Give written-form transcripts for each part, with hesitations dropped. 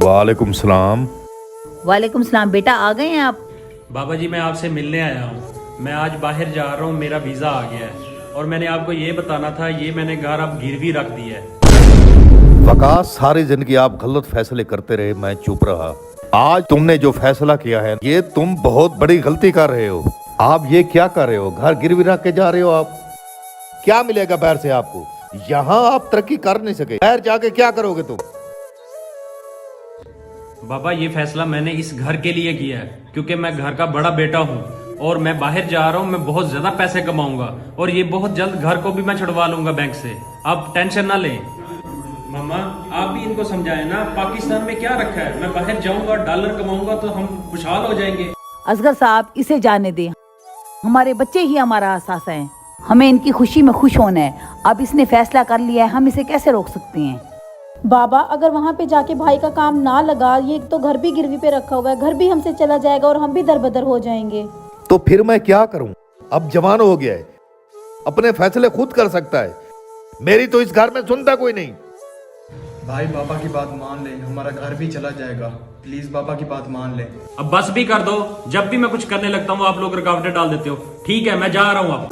वालेकुम सलाम। वालेकुम सलाम। बेटा आ गए हैं आप? बाबा जी मैं आपसे मिलने आया हूँ। मैं आज बाहर जा रहा हूँ, मेरा वीज़ा आ गया है और मैंने आपको ये बताना था, ये मैंने घर अब गिरवी रख दी है। वकास, सारी जिंदगी आप गलत फैसले करते रहे, मैं चुप रहा। आज तुमने जो फैसला किया है ये तुम बहुत बड़ी गलती कर रहे हो। आप ये क्या कर रहे हो? घर गिरवी रख के जा रहे हो आप। क्या मिलेगा बाहर से आपको? यहाँ आप तरक्की कर नहीं सके, बाहर जाके क्या करोगे तुम? बाबा ये फैसला मैंने इस घर के लिए किया है क्योंकि मैं घर का बड़ा बेटा हूँ और मैं बाहर जा रहा हूँ, मैं बहुत ज्यादा पैसे कमाऊंगा और ये बहुत जल्द घर को भी मैं छुड़वा लूंगा बैंक से। आप टेंशन ना लें। मामा आप भी इनको समझाए ना, पाकिस्तान में क्या रखा है, मैं बाहर जाऊंगा डॉलर कमाऊंगा तो हम खुशहाल हो जाएंगे। असगर साहब इसे जाने दें, हमारे बच्चे ही हमारा एहसास है, हमें इनकी खुशी में खुश होना है। अब इसने फैसला कर लिया है, हम इसे कैसे रोक सकते हैं? बाबा अगर वहाँ पे जाके भाई का काम ना लगा, ये तो घर भी गिरवी पे रखा हुआ है, घर भी हमसे चला जाएगा और हम भी दरबदर हो जाएंगे। तो फिर मैं क्या करूं? अब जवान हो गया है, अपने फैसले खुद कर सकता है। मेरी तो इस घर में सुनता कोई नहीं। भाई पापा की बात मान ले, हमारा घर भी चला जाएगा। प्लीज पापा की बात मान ले। अब बस भी कर दो, जब भी मैं कुछ करने लगता हूँ आप लोग रुकावटें डाल देते हो। ठीक है मैं जा रहा हूँ अब।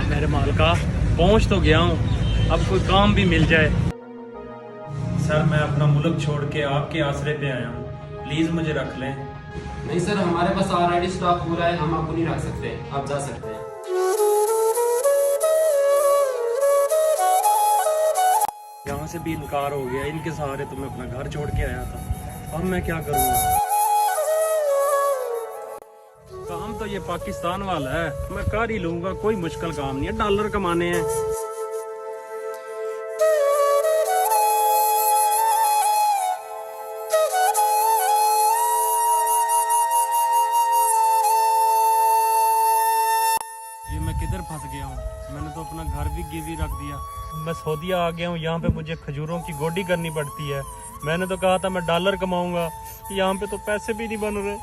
मेरे मालिका पहुंच तो गया हूँ, अब कोई काम भी मिल जाए। सर मैं अपना मुल्क छोड़ के आपके आसरे पे आया हूँ, प्लीज मुझे रख लें। नहीं सर, हमारे पास ऑलरेडी स्टॉक पूरा है, हम आपको नहीं रख सकते, आप जा सकते हैं। यहाँ से भी इनकार हो गया, इनके सहारे तो मैं अपना घर छोड़ के आया था, अब मैं क्या करूँगा? काम तो ये पाकिस्तान वाला है, मैं कर ही लूंगा, कोई मुश्किल काम नहीं है, डॉलर कमाने हैं। ये मैं किधर फंस गया हूँ? मैंने तो अपना घर भी गिरवी रख दिया। मैं सऊदीया आ गया हूँ, यहाँ पे मुझे खजूरों की गोडी करनी पड़ती है। मैंने तो कहा था मैं डॉलर कमाऊंगा, यहाँ पे तो पैसे भी नहीं बन रहे।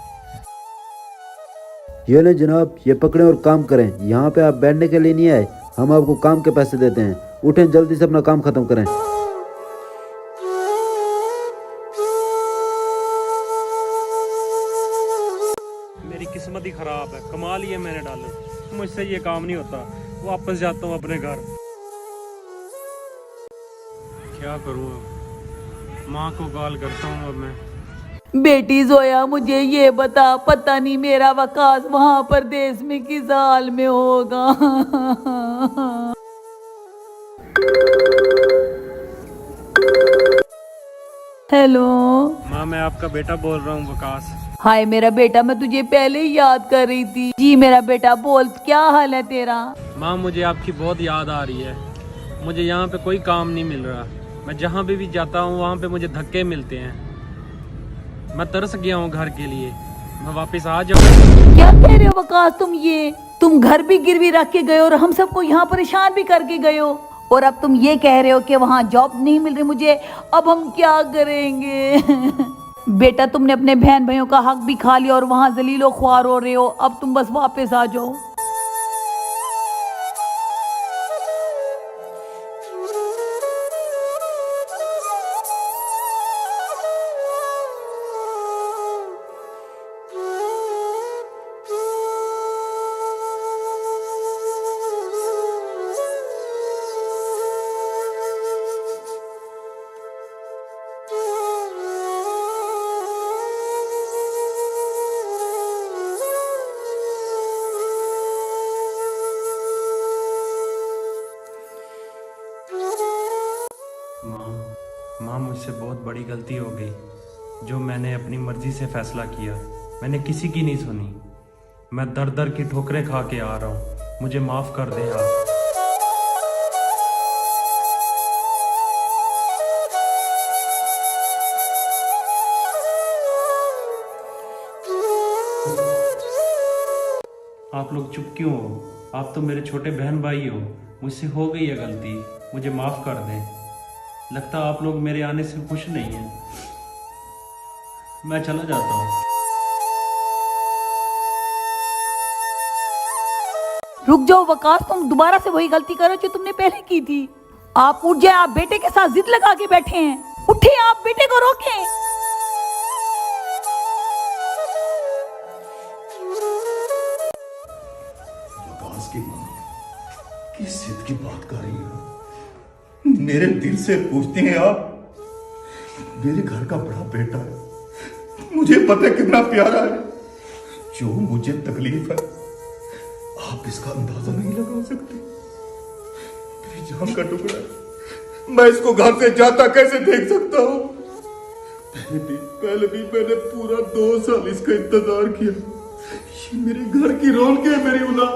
ये ले जनाब, ये पकड़ें और काम करें। यहाँ पे आप बैठने के लिए नहीं आए, हम आपको काम के पैसे देते हैं। उठें जल्दी से अपना काम खत्म करें। मेरी किस्मत ही खराब है, कमा लिए मैंने डॉलर, मुझसे ये काम नहीं होता। वापस जाता हूँ अपने घर। क्या करूँ, माँ को कॉल करता हूँ अब मैं। बेटी जोया मुझे ये बता, पता नहीं मेरा वकास वहाँ परदेश में किस हाल में होगा। हेलो माँ मैं आपका बेटा बोल रहा हूँ, वकास। हाय मेरा बेटा, मैं तुझे पहले ही याद कर रही थी। जी मेरा बेटा बोल, क्या हाल है तेरा? माँ मुझे आपकी बहुत याद आ रही है, मुझे यहाँ पे कोई काम नहीं मिल रहा। मैं जहाँ भी जाता हूँ वहाँ पे मुझे धक्के मिलते हैं। मैं तरस गया हूँ घर के लिए, मैं वापस आ जाऊँ। क्या कह रहे हो वकास तुम घर भी गिरवी रख के गए और हम सबको यहाँ परेशान भी करके गए हो, और अब तुम ये कह रहे हो कि वहाँ जॉब नहीं मिल रही मुझे, अब हम क्या करेंगे? बेटा तुमने अपने बहन भाइयों का हक भी खा लिया और वहाँ जलीलो ख्वार हो रहे हो, अब तुम बस वापस आ जाओ। माँ मुझसे बहुत बड़ी गलती हो गई, जो मैंने अपनी मर्जी से फैसला किया, मैंने किसी की नहीं सुनी। मैं दर दर की ठोकरें खा के आ रहा हूँ, मुझे माफ़ कर दें आप। आप लोग चुप क्यों हो? आप तो मेरे छोटे बहन भाई हो, मुझसे हो गई है गलती, मुझे माफ कर दें। लगता आप लोग मेरे आने से खुश नहीं हैं। मैं चला जाता हूँ। रुक जाओ वकास, तुम दोबारा से वही गलती करो जो तुमने पहले की थी। आप उठ जाए, आप बेटे के साथ जिद लगा के बैठे हैं। उठिए, आप बेटे को रोकें। वकास की मां किस जिद की बात कर रही है? मेरे दिल से पूछते हैं आप? मेरे घर का बड़ा बेटा है, मुझे पता है कितना प्यारा है। जो मुझे तकलीफ है आप इसका अंदाजा नहीं लगा सकते। मेरी जान का टुकड़ा है, मैं इसको घर से जाता कैसे देख सकता हूँ? पहले भी मैंने पूरा 2 साल इसका इंतजार किया। ये मेरे घर की रौनक है, मेरी औलाद।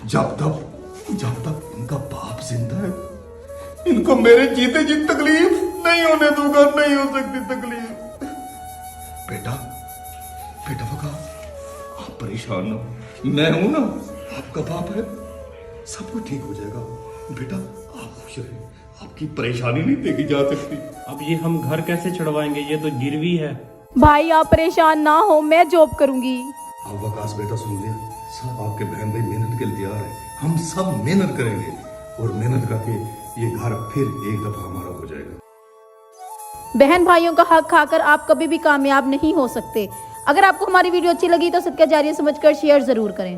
जब तक इनका बाप जिंदा है, इनको मेरे जीते जी तकलीफ नहीं होने दूंगा, नहीं हो सकती तकलीफ। बेटा वकास, आप परेशान ना हो, मैं हूं ना, आपका बाप है, सब कुछ ठीक हो जाएगा। बेटा आप खुश रहिए, आपकी परेशानी नहीं देखी जा सकती। अब ये हम घर कैसे छुड़वाएंगे? ये तो गिरवी है। भाई आप परेशान ना हो, मैं जॉब करूंगी। अब वकास बेटा सुन लिया, सब आपके बहन भाई मेहनत के लिए तैयार है। हम सब मेहनत करेंगे और मेहनत करके ये घर फिर एक दफा हमारा हो जाएगा। बहन भाइयों का हक खाकर आप कभी भी कामयाब नहीं हो सकते। अगर आपको हमारी वीडियो अच्छी लगी तो सदका जारिया समझकर शेयर जरूर करें।